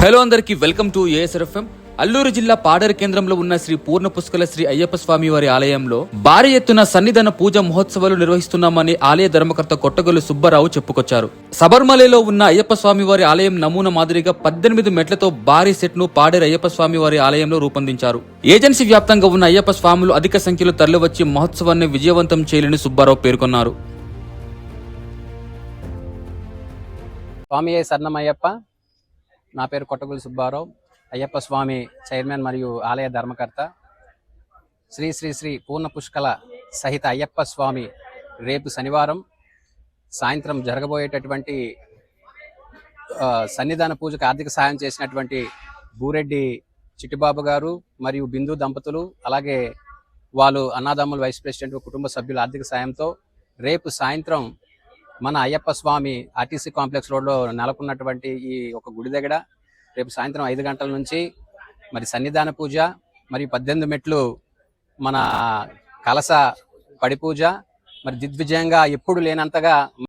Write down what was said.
Hello అందరికీ welcome to ఏఎస్ఆర్ఎఫ్ఎం. Alluri జిల్లా పాడేరు కేంద్రంలో ఉన్న శ్రీ పూర్ణ పుష్కల శ్రీ అయ్యప్ప స్వామి వారి ఆలయంలో భారీ ఎత్తున సన్నిధాన పూజ మహోత్సవాలు నిర్వహిస్తున్నామని ఆలయ ధర్మకర్త కొట్టగొల్లు సుబ్బారావు చెప్పుకొచ్చారు. సబర్మలలో ఉన్న అయ్యప్ప స్వామి వారి ఆలయం నమూనా మాదిరిగా 18 మెట్లతో భారీ సెట్ ను పాడేరు అయ్యప్ప స్వామి వారి ఆలయంలో రూపొందించారు. ఏజెన్సీ వ్యాప్తంగా ఉన్న అయ్యప్ప స్వాములు అధిక సంఖ్యలో తరలివచ్చి మహోత్సవాన్ని విజయవంతం చేయాలని సుబ్బారావు పేర్కొన్నారు. స్వామి శరణమయ్యప్ప. నా పేరు కొట్టగొల్లు సుబ్బారావు, అయ్యప్ప స్వామి చైర్మన్ మరియు ఆలయ ధర్మకర్త. శ్రీ శ్రీ శ్రీ పూర్ణ పుష్కల సహిత అయ్యప్ప స్వామి రేపు శనివారం సాయంత్రం జరగబోయేటటువంటి సన్నిధాన పూజకు ఆర్థిక సాయం చేసినటువంటి బూరెడ్డి చిట్టిబాబు గారు మరియు బిందు దంపతులు, అలాగే వాళ్ళు అన్నాదమ్ములు వైస్ ప్రెసిడెంట్ కుటుంబ సభ్యుల ఆర్థిక సాయంతో రేపు సాయంత్రం మన అయ్యప్ప స్వామి ఆర్టీసీ కాంప్లెక్స్ రోడ్లో నెలకొన్నటువంటి ఈ ఒక గుడి దగ్గర రేపు సాయంత్రం 5 గంటల నుంచి మరి సన్నిధాన పూజ మరియు 18 మెట్లు మన కలస పడి పూజ మరి దిగ్విజయంగా ఎప్పుడు లేనంతగా